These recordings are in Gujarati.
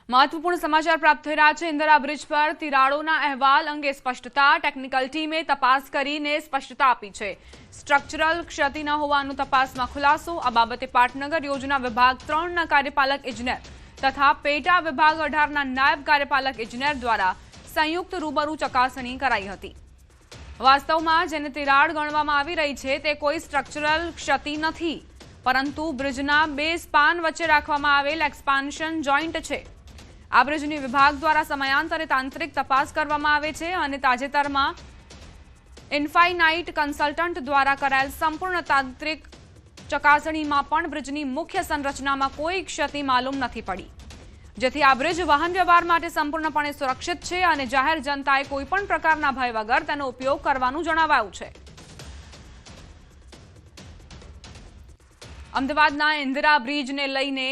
महत्वपूर्ण समाचार प्राप्त થઈ રહ્યા છે। इंदिरा ब्रिज पर તિરાડોના અહેવાલ અંગે સ્પષ્ટતા। ટેકનિકલ ટીમે તપાસ કરીને સ્પષ્ટતા આપી છે। સ્ટ્રક્ચરલ ક્ષતિ ન હોવાનું તપાસમાં ખુલાસો। આ બાબતે પાટનગર યોજના વિભાગ 3ના કાર્યપાલક ઇજનેર તથા પેટા વિભાગ 18ના નાયબ કાર્યપાલક ઇજનેર દ્વારા સંયુક્ત રૂબરૂ ચકાસણી કરાઈ હતી। વાસ્તવમાં જેને તિરાડ ગણવામાં આવી રહી છે તે કોઈ સ્ટ્રક્ચરલ ક્ષતિ નથી, પરંતુ બ્રિજના બે સ્પાન વચ્ચે રાખવામાં આવેલ એક્સપાન્શન જોઈન્ટ છે। આ બ્રિજની વિભાગ દ્વારા સમયાંતરે તાંત્રિક તપાસ કરવામાં આવે છે અને તાજેતરમાં ઇન્ફાઇનાઇટ કન્સલ્ટન્ટ દ્વારા કરાયેલ સંપૂર્ણ તાંત્રિક ચકાસણીમાં પણ બ્રિજની મુખ્ય સંરચનામાં કોઈ ક્ષતિ માલુમ નથી પડી, જેથી આ બ્રિજ વાહન વ્યવહાર માટે સંપૂર્ણપણે સુરક્ષિત છે અને જાહેર જનતાએ કોઈ પણ પ્રકારના ભય વગર તેનો ઉપયોગ કરવાનું જણાવાયું છે। અમદાવાદના ઇન્દિરા બ્રિજને લઈને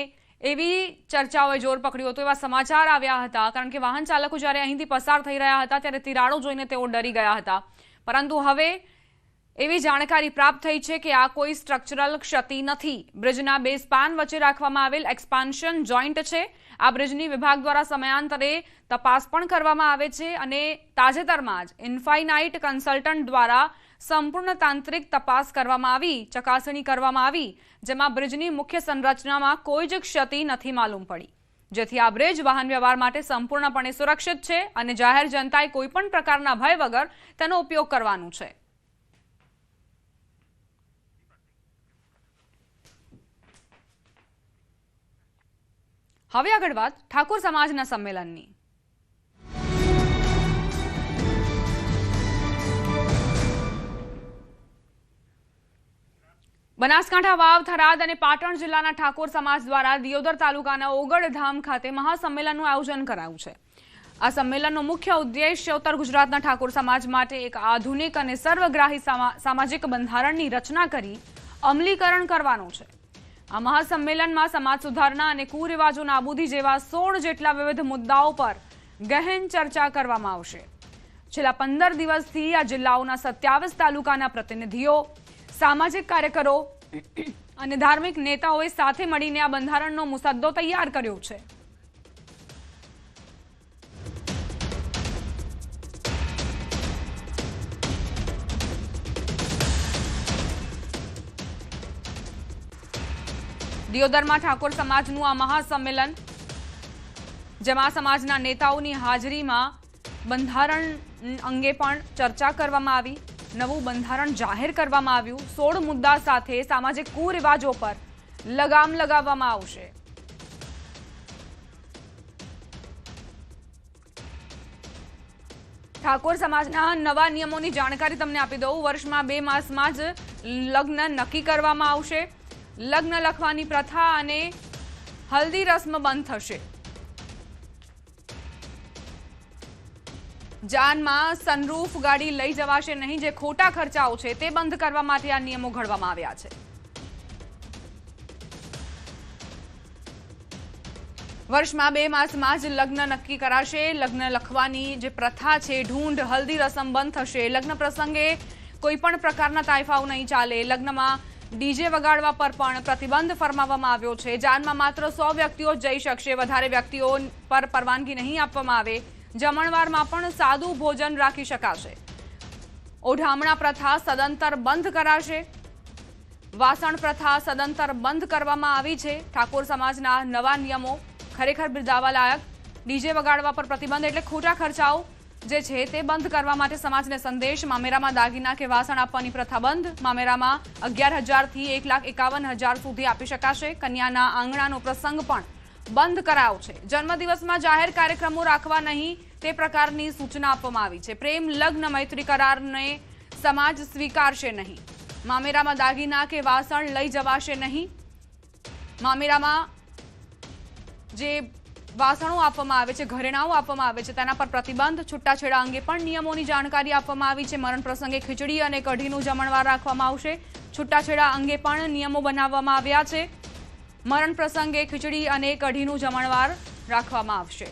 એવી ચર્ચાઓએ જોર પકડ્યું હતું, એવા સમાચાર આવ્યા હતા, કારણ કે વાહન ચાલકો જ્યારે અહીંથી પસાર થઈ રહ્યા હતા ત્યારે તિરાડો જોઈને તેઓ ડરી ગયા હતા। પરંતુ હવે એવી જાણકારી પ્રાપ્ત થઈ છે કે આ કોઈ સ્ટ્રક્ચરલ ક્ષતિ નથી। બ્રિજના બે સ્પાન વચ્ચે રાખવામાં આવેલ એક્સપાન્શન જોઈન્ટ છે। આ બ્રિજની વિભાગ દ્વારા સમયાંતરે તપાસ પણ કરવામાં આવે છે અને તાજેતરમાં જ ઇન્ફાઇનાઇટ કન્સલ્ટન્ટ દ્વારા સંપૂર્ણ તાંત્રિક તપાસ કરવામાં આવી, ચકાસણી કરવામાં આવી, જેમાં બ્રિજની મુખ્ય સંરચનામાં કોઈ જ ક્ષતિ નથી માલુમ પડી, જેથી આ બ્રિજ વાહન વ્યવહાર માટે સંપૂર્ણપણે સુરક્ષિત છે અને જાહેર જનતાએ કોઈ પણ પ્રકારના ભય વગર તેનો ઉપયોગ કરવાનું છે। હવે આગળ વાત ઠાકોર સમાજના સંમેલનની। બનાસકાંઠા, વાવ, થરાદ અને પાટણ જિલ્લાના ઠાકોર સમાજ દ્વારા દિયોદર તાલુકાના ઓગળધામ ખાતે મહાસંમેલનનું આયોજન કરાયું છે। આ સંમેલનનો મુખ્ય ઉદ્દેશ્ય ઉત્તર ગુજરાતના ઠાકોર સમાજ માટે એક આધુનિક અને સર્વગ્રાહી સામાજિક બંધારણની રચના કરી અમલીકરણ કરવાનો છે। આ મહાસંમેલનમાં સમાજ સુધારણા અને કુરિવાજો નાબૂદી જેવા 16 જેટલા વિવિધ મુદ્દાઓ પર ગહેન ચર્ચા કરવામાં આવશે। છેલ્લા 15 દિવસથી આ જિલ્લાઓના 27 તાલુકાના પ્રતિનિધિઓ, સામાજિક કાર્યકરો અને ધાર્મિક નેતાઓએ સાથે મળીને આ બંધારણનો મુસદ્દો તૈયાર કર્યો છે। દિયોદરમાં ઠાકોર સમાજનું આ મહાસંમેલન, જેમાં સમાજના નેતાઓની હાજરીમાં બંધારણ અંગે પણ ચર્ચા કરવામાં આવી, નવું બંધારણ જાહેર કરવામાં આવ્યું, 16 મુદ્દા સાથે સામાજિક કુરિવાજો પર લગામ લગાવવામાં આવશે। ઠાકોર સમાજના નવા નિયમોની જાણકારી તમને આપી દઉં। વર્ષમાં 2 માસમાં જ લગ્ન નક્કી કરવામાં આવશે। લગ્ન લખવાની પ્રથા અને હલ્દી રસ્મ બંધ થશે। જાનમાં સનરૂફ ગાડી લઈ જવાશે નહીં, જે ખોટા ખર્ચાઓ છે તે બંધ કરવા માટે આ નિયમો ઘડવામાં આવ્યા છે। વર્ષમાં 2 માસમાં જ લગ્ન નક્કી કરાશે। લગ્ન લખવાની જે પ્રથા છે, ઢૂંઢ, હલ્દી રસમ બંધ થશે। લગ્ન પ્રસંગે કોઈ પણ પ્રકારના તાયફાઓ નહીં ચાલે। લગ્નમાં ડીજે વગાડવા પર પણ પ્રતિબંધ ફરમાવવામાં આવ્યો છે। જાનમાં માત્ર 100 વ્યક્તિઓ જ જઈ શકશે, વધારે વ્યક્તિઓ પર પરવાનગી નહીં આપવામાં આવે। જમણવારમાં પણ સાદું ભોજન રાખી શકાશે। ઓઢામણા પ્રથા સદંતર બંધ કરાશે। વાસણ પ્રથા સદંતર બંધ કરવામાં આવી છે। ઠાકોર સમાજના નવા નિયમો ખરેખર બિરદાવવા લાયક। ડીજે વગાડવા પર પ્રતિબંધ એટલે ખોટા ખર્ચાઓ જે છે તે બંધ કરવા માટે સમાજને સંદેશ। મામેરામાં દાગીના કે વાસણ આપવાની પ્રથા બંધ। મામેરામાં 11,000 થી 1,51,000 સુધી આપી શકાશે। કન્યાના આંગણાનો પ્રસંગ પણ બંધ કરાયો છે। જન્મદિવસમાં જાહેર કાર્યક્રમો રાખવા નહીં તે પ્રકારની સૂચના આપવામાં આવી છે। પ્રેમ, લગ્ન, મૈત્રી કરારને સમાજ સ્વીકારશે નહીં। મામેરામાં દાગીના કે વાસણ લઈ જવાશે નહીં। મામેરામાં જે વાસણો આપવામાં આવે છે, ઘરેણાઓ આપવામાં આવે છે, તેના પર પ્રતિબંધ। છૂટાછેડા અંગે પણ નિયમોની જાણકારી આપવામાં આવી છે। મરણ પ્રસંગે ખીચડી અને કઢીનું જમણવાર રાખવામાં આવશે। છૂટાછેડા અંગે પણ નિયમો બનાવવામાં આવ્યા છે। મરણ પ્રસંગે ખીચડી અને કઢીનું જમણવાર રાખવામાં આવશે।